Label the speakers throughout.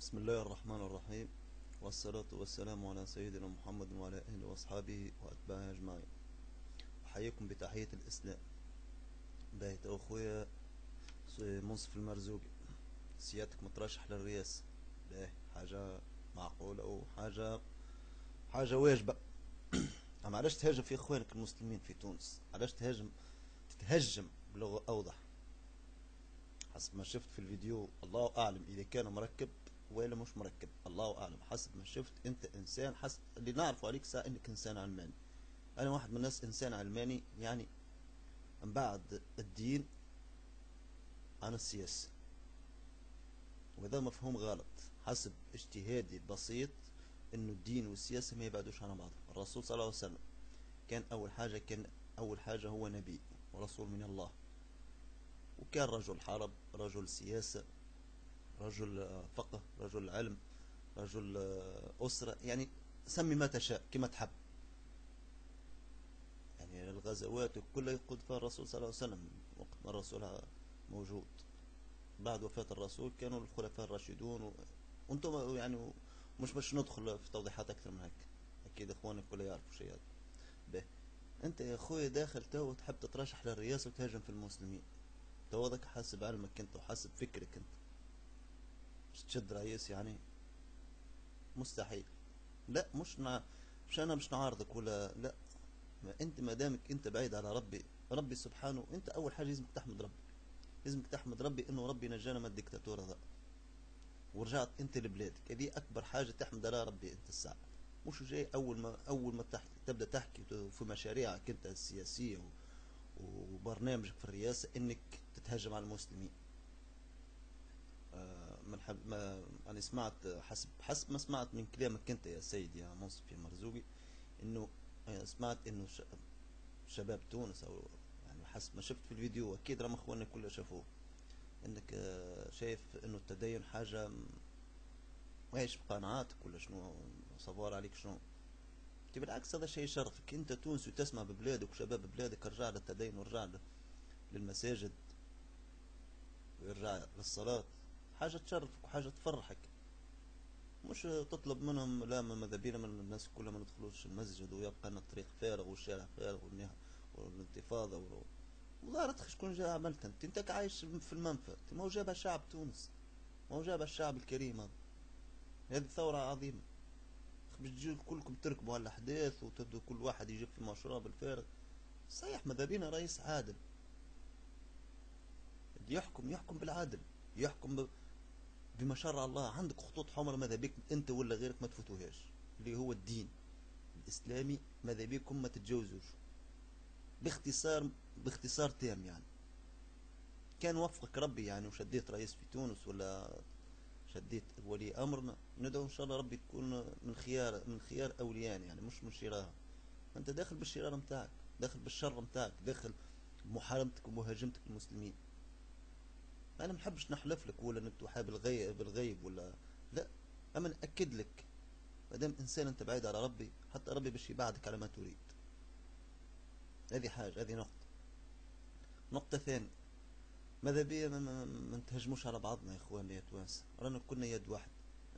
Speaker 1: بسم الله الرحمن الرحيم، والصلاة والسلام على سيدنا محمد وعلى آله وأصحابه وأتباعه أجمعين. أحييكم بتحية الإسلام. باهت أخويا منصف المرزوقي، سيادتك مترشح للرئاسة. باهي حاجة معقولة وحاجة واجبة. أما علاش تهاجم في إخوانك المسلمين في تونس؟ علاش تتهجم بلغة أوضح؟ حسب ما شفت في الفيديو الله أعلم إذا كان مركب ولا مش مركب، الله أعلم. حسب ما شفت أنت إنسان، حسب اللي نعرفه عليك ساعة إنك إنسان علماني. أنا واحد من الناس إنسان علماني، يعني من بعد الدين عن السياسة، وهذا مفهوم غلط. حسب اجتهادي البسيط إنه الدين والسياسة ما يبعدوش عن بعض. الرسول صلى الله عليه وسلم كان أول حاجة هو نبي ورسول من الله، وكان رجل حرب، رجل سياسة، رجل فقه، رجل علم، رجل أسرة، يعني سمي ما تشاء كما تحب. يعني الغزوات كلها يقود فيها الرسول صلى الله عليه وسلم وقت ما الرسول موجود. بعد وفاة الرسول كانوا الخلفاء الراشدون وانتم يعني مش ندخل في توضيحات أكثر من هيك. أكيد إخوانك كلها يعرفوا شيء هذا. به، أنت يا أخوي داخل تو تحب تترشح للرئاسة وتهاجم في المسلمين. توضك حسب علمك أنت وحسب فكرك أنت مش تشد رئيس يعني؟ مستحيل. لا مش انا مش نعارضك ولا لا. ما انت ما دامك انت بعيد على ربي سبحانه، انت اول حاجه لازمك تحمد ربي. لازمك تحمد ربي انه ربي نجانا من الدكتاتوره ذا، ورجعت انت لبلادك. هذه اكبر حاجه تحمد على ربي انت الساعه. مش جاي اول ما تبدا تحكي في مشاريعك انت السياسيه وبرنامجك في الرئاسه انك تتهجم على المسلمين. من حب ما انا سمعت، حسب ما سمعت من كلامك انت يا سيدي يا منصف يا مرزوقي، انه سمعت انه شباب تونس، او يعني حسب ما شفت في الفيديو، اكيد راهم اخواننا كلها شافوه، انك شايف انه التدين حاجة ماهيش بقناعاتك ولا شنو؟ صبار عليك شنو؟ انت بالعكس هذا شيء يشرفك. انت تونسي وتسمع ببلادك وشباب بلادك، ارجع للتدين وارجع للمساجد ويرجع للصلاة. حاجة تشرفك وحاجة تفرحك. مش تطلب منهم لا، من ماذا بينا من الناس كلها ما ندخلوش المسجد ويبقى لنا الطريق فارغ والشارع فارغ والانتفاضة مظاهرة. شكون جا عملت انت عايش في المنفى؟ انت ما هو جابها شعب تونس، ما هو جابها الشعب الكريم هذا. هذه ثورة عظيمة. باش تجي كلكم تركبوا على الأحداث وتبدو كل واحد يجيب في مشروب الفارغ. صحيح ماذا بينا رئيس عادل يحكم بالعدل، يحكم بما شرع الله. عندك خطوط حمراء ماذا بيك انت ولا غيرك ما تفوتوهاش، اللي هو الدين الإسلامي. ماذا بيكم ما تتجاوزوش. باختصار تام يعني. كان وفقك ربي يعني وشديت رئيس في تونس ولا شديت ولي امرنا، ندعو ان شاء الله ربي تكون من خيار اوليان، يعني مش من شرارهم. انت داخل بالشرار متاعك، داخل بالشر متاعك، داخل بمحاربتك ومهاجمتك للمسلمين. انا ما نحبش نحلف لك ولا انك تحاب بالغيب ولا لا. اما ناكد لك، ما دام انسان انت بعيد على ربي، حتى ربي باش يبعدك على ما تريد. هذه حاجه، هذه نقطه ثانيه. ماذا بيا ما نتهجموش على بعضنا يا اخواننا يا توانسه؟ رانا كنا يد واحده،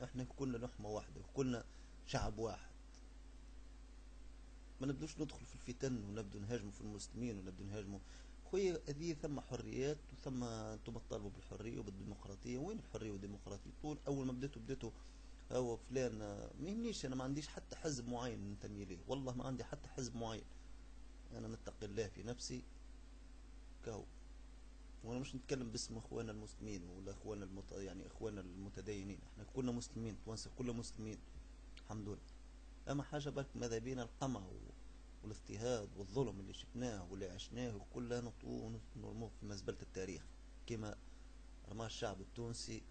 Speaker 1: احنا كنا لحمه واحده وكنا شعب واحد. ما نبدوش ندخل في الفتن ونبدو نهاجموا في المسلمين ونبدو نهاجموا. خويا هذه ثم حريات وثم انتم تطالبوا بالحريه وبالديمقراطيه. وين الحريه والديمقراطيه؟ طول اول ما بديتوا هو فلان ما يهمنيش. انا ما عنديش حتى حزب معين ننتمي ليه، والله ما عندي حتى حزب معين. انا متقي الله في نفسي كهو. وانا مش نتكلم باسم اخواننا المسلمين ولا اخواننا يعني اخواننا المتدينين. احنا كلنا مسلمين، توانسه كلنا مسلمين الحمد لله. اما حاجه بالك ماذا بينا القمع والاضطهاد والظلم اللي شفناه واللي عشناه كله نطوه ونرموه في مزبله التاريخ، كما رمى الشعب التونسي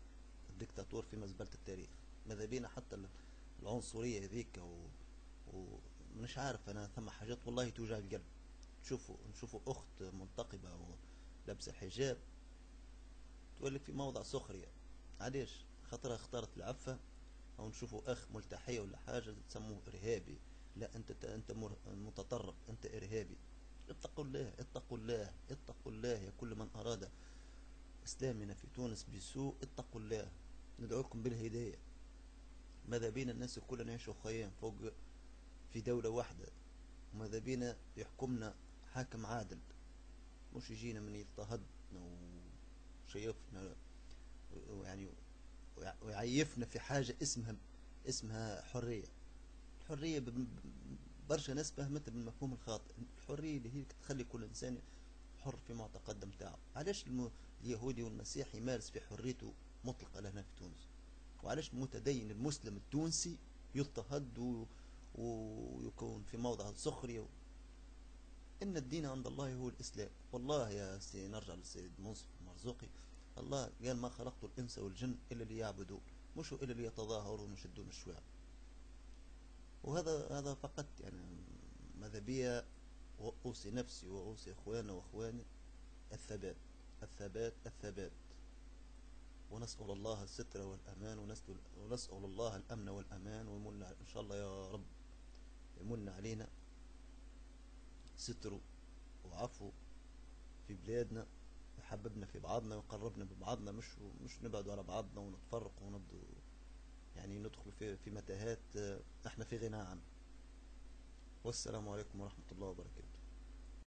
Speaker 1: الدكتاتور في مزبله التاريخ. ماذا بينا حتى العنصريه هذيك ومش عارف انا، ثم حاجات والله توجع القلب. نشوفوا اخت منتقبه ولابسه حجاب تولي في موضع سخرية. علاش؟ خاطرها اختارت العفة. او نشوفوا اخ ملتحية ولا حاجة تسموه ارهابي. لا انت متطرف، انت ارهابي. اتقوا الله اتقوا الله اتقوا الله يا كل من اراد اسلامنا في تونس بسوء. اتقوا الله، ندعوكم بالهداية. ماذا بينا الناس كلنا نعيشوا خيام فوق في دولة واحدة، وماذا بينا يحكمنا حاكم عادل، مش يجينا من يضطهدنا وشيفنا يعني ويعيفنا في حاجة اسمها حرية. الحرية برشا ناس فهمتها بالمفهوم الخاطئ. الحرية اللي هي تخلي كل إنسان حر في معتقد متاعه. علاش اليهودي والمسيحي يمارس في حريته مطلقة لهنا في تونس، وعلاش المتدين المسلم التونسي يضطهد ويكون في موضع سخرية؟ إن الدين عند الله هو الإسلام. والله يا سي، نرجع للسيد منصف المرزوقي، الله قال ما خلقت الإنس والجن إلا ليعبدون، مش إلا ليتظاهروا ويشدون الشوارع. وهذا فقط يعني ماذا بيا وأوصي نفسي وأوصي إخواننا وأخواني الثبات الثبات الثبات. ونسأل الله الستر والأمان، ونسأل الله الأمن والأمان، ويمن إن شاء الله يا رب يمن علينا ستره وعفو في بلادنا، يحببنا في بعضنا ويقربنا ببعضنا، مش نبعد على بعضنا ونتفرق ونبدو يعني ندخل في متاهات احنا في غنى عنها. والسلام عليكم ورحمة الله وبركاته.